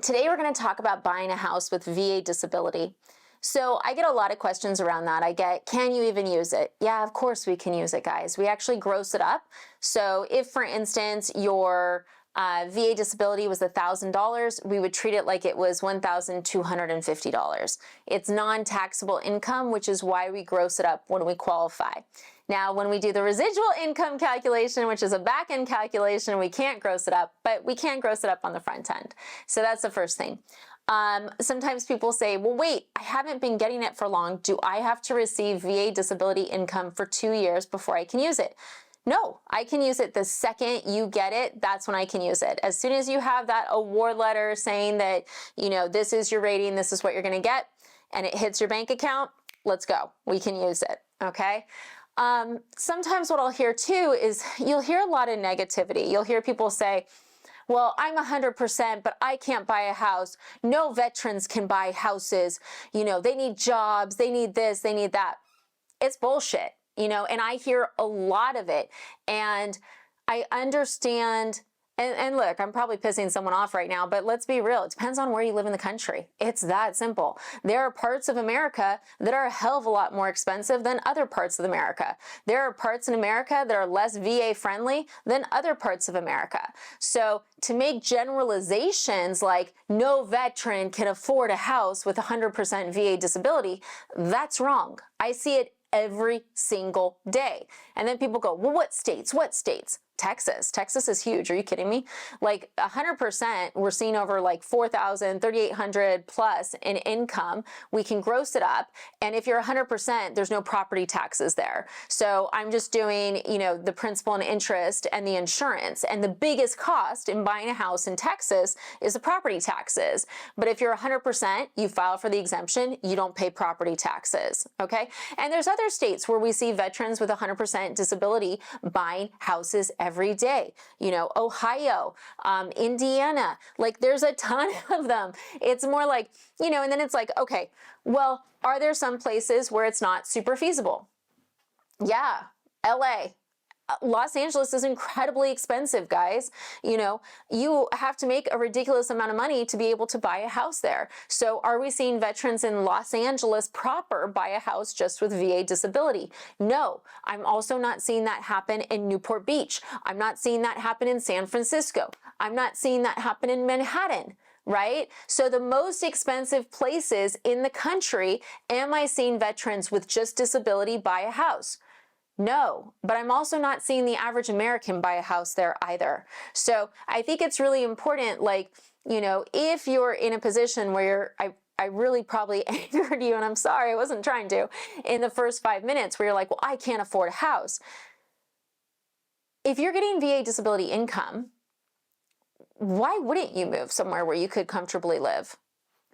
Today we're going to talk about buying a house with VA disability. So I get a lot of questions around that. I get, can you even use it? Yeah, of course we can use it, guys. We actually gross it up. So if, for instance, your VA disability was $1,000, we would treat it like it was $1,250. It's non-taxable income, which is why we gross it up when we qualify. Now, when we do the residual income calculation, which is a back-end calculation, we can't gross it up, but we can gross it up on the front end. So that's the first thing. Sometimes people say, well, wait, I haven't been getting it for long. Do I have to receive VA disability income for 2 years before I can use it? No, I can use it the second you get it. That's when I can use it. As soon as you have that award letter saying that, this is your rating, this is what you're going to get, and it hits your bank account, let's go. We can use it. Okay. Sometimes what I'll hear too is you'll hear a lot of negativity. You'll hear people say, well, I'm 100%, but I can't buy a house. No veterans can buy houses. They need jobs. They need this. They need that. It's bullshit, and I hear a lot of it. And I understand. And look, I'm probably pissing someone off right now, but let's be real. It depends on where you live in the country. It's that simple. There are parts of America that are a hell of a lot more expensive than other parts of America. There are parts in America that are less VA friendly than other parts of America. So to make generalizations like no veteran can afford a house with 100% VA disability, that's wrong. I see it every single day. And then people go, well, what states? What states? Texas. Texas is huge. Are you kidding me? Like 100%, we're seeing over like 4,000, 3,800 plus in income. We can gross it up. And if you're 100%, there's no property taxes there. So I'm just doing, the principal and interest and the insurance. And the biggest cost in buying a house in Texas is the property taxes. But if you're 100%, you file for the exemption, you don't pay property taxes. Okay. And there's other states where we see veterans with 100% disability buying houses every day. Ohio, Indiana, like there's a ton of them. It's more like, and then it's like, okay, well, are there some places where it's not super feasible? Yeah, LA. Los Angeles is incredibly expensive, guys. You have to make a ridiculous amount of money to be able to buy a house there. So are we seeing veterans in Los Angeles proper buy a house just with VA disability? No. I'm also not seeing that happen in Newport Beach. I'm not seeing that happen in San Francisco. I'm not seeing that happen in Manhattan. Right? So the most expensive places in the country, am I seeing veterans with just disability buy a house? No, but I'm also not seeing the average American buy a house there either. So I think it's really important, if you're in a position where I really probably angered you, and I'm sorry, I wasn't trying to, in the first 5 minutes where you're like, well, I can't afford a house. If you're getting VA disability income, why wouldn't you move somewhere where you could comfortably live?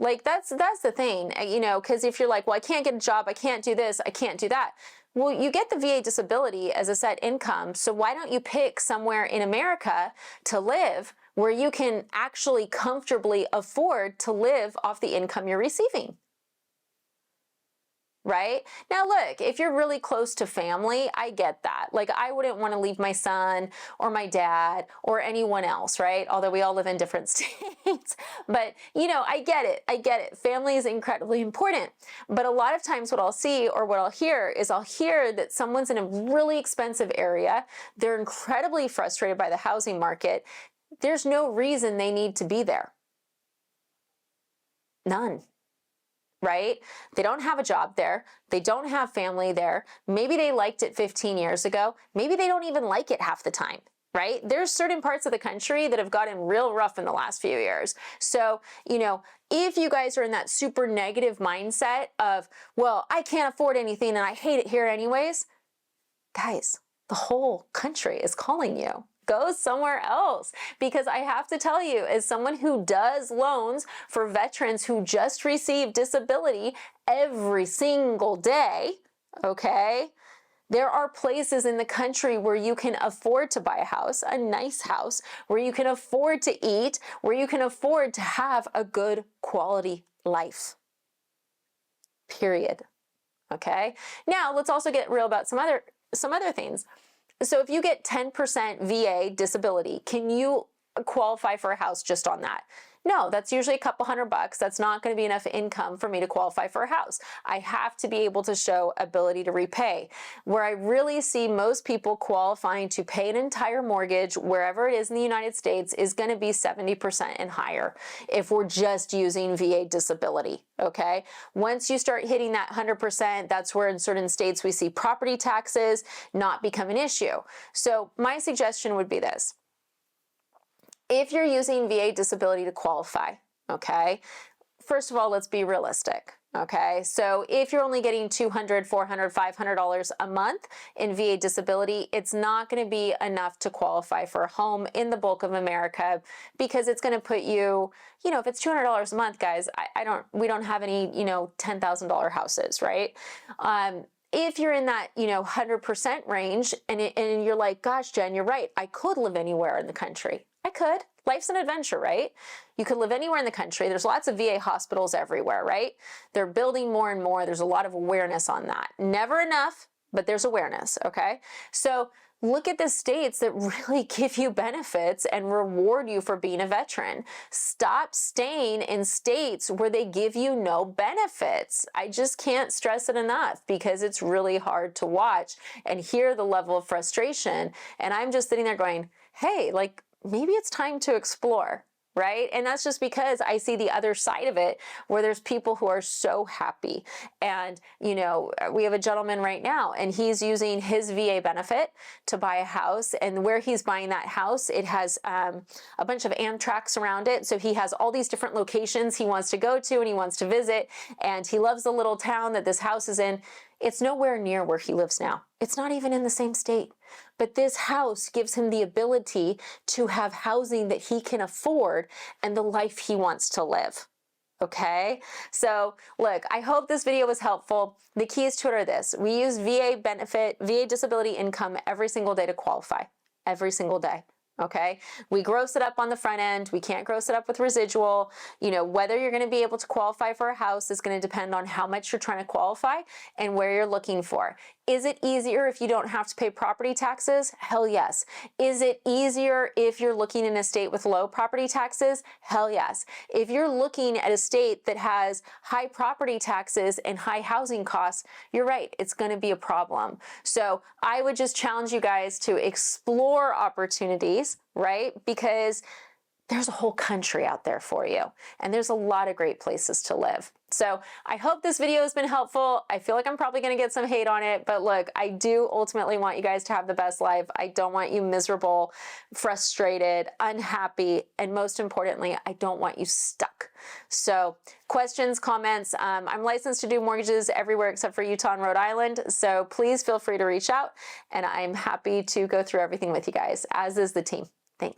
Like that's the thing, because if you're like, well, I can't get a job, I can't do this, I can't do that. Well, you get the VA disability as a set income, so why don't you pick somewhere in America to live where you can actually comfortably afford to live off the income you're receiving? Right? Now, look, if you're really close to family, I get that. Like, I wouldn't want to leave my son or my dad or anyone else, right? Although we all live in different states. But, I get it. I get it. Family is incredibly important. But a lot of times what I'll see or what I'll hear is I'll hear that someone's in a really expensive area. They're incredibly frustrated by the housing market. There's no reason they need to be there. None. Right? They don't have a job there. They don't have family there. Maybe they liked it 15 years ago. Maybe they don't even like it half the time, right? There's certain parts of the country that have gotten real rough in the last few years. So, if you guys are in that super negative mindset of, well, I can't afford anything and I hate it here anyways, guys, the whole country is calling you. Go somewhere else, because I have to tell you, as someone who does loans for veterans who just received disability every single day, okay, there are places in the country where you can afford to buy a house, a nice house, where you can afford to eat, where you can afford to have a good quality life. Period. Okay? Now, let's also get real about some other things. So if you get 10% VA disability, can you qualify for a house just on that? No, that's usually a couple $100. That's not going to be enough income for me to qualify for a house. I have to be able to show ability to repay. Where I really see most people qualifying to pay an entire mortgage, wherever it is in the United States, is going to be 70% and higher if we're just using VA disability, okay? Once you start hitting that 100%, that's where in certain states we see property taxes not become an issue. So my suggestion would be this. If you're using VA disability to qualify, okay, first of all, let's be realistic. Okay, so if you're only getting $200, $400, $500 a month in VA disability, it's not going to be enough to qualify for a home in the bulk of America, because it's going to put you, you know, if it's $200 a month, guys, we don't have any, you know, $10,000 houses, right? If you're in that, you know, 100% range and you're like, gosh, Jen, you're right, I could live anywhere in the country. I could. Life's an adventure, right? You could live anywhere in the country. There's lots of VA hospitals everywhere, right? They're building more and more. There's a lot of awareness on that. Never enough, but there's awareness, okay? So look at the states that really give you benefits and reward you for being a veteran. Stop staying in states where they give you no benefits. I just can't stress it enough, because it's really hard to watch and hear the level of frustration. And I'm just sitting there going, hey, like, maybe it's time to explore, right? And that's just because I see the other side of it, where there's people who are so happy. And, you know, we have a gentleman right now, and he's using his VA benefit to buy a house. And where he's buying that house, it has a bunch of Amtrak's around it. So he has all these different locations he wants to go to and he wants to visit. And he loves the little town that this house is in. It's nowhere near where he lives now. It's not even in the same state. But this house gives him the ability to have housing that he can afford and the life he wants to live. Okay? So look, I hope this video was helpful. The keys to it are this. We use VA disability income every single day to qualify. Every single day. Okay, we gross it up on the front end. We can't gross it up with residual. You know, whether you're going to be able to qualify for a house is going to depend on how much you're trying to qualify and where you're looking for. Is it easier if you don't have to pay property taxes? Hell yes. Is it easier if you're looking in a state with low property taxes? Hell yes. If you're looking at a state that has high property taxes and high housing costs, you're right, it's going to be a problem. So I would just challenge you guys to explore opportunities, right? Because there's a whole country out there for you, and there's a lot of great places to live. So I hope this video has been helpful. I feel like I'm probably going to get some hate on it, but look, I do ultimately want you guys to have the best life. I don't want you miserable, frustrated, unhappy, and most importantly, I don't want you stuck. So questions, comments, I'm licensed to do mortgages everywhere except for Utah and Rhode Island, so please feel free to reach out, and I'm happy to go through everything with you guys, as is the team. Thanks.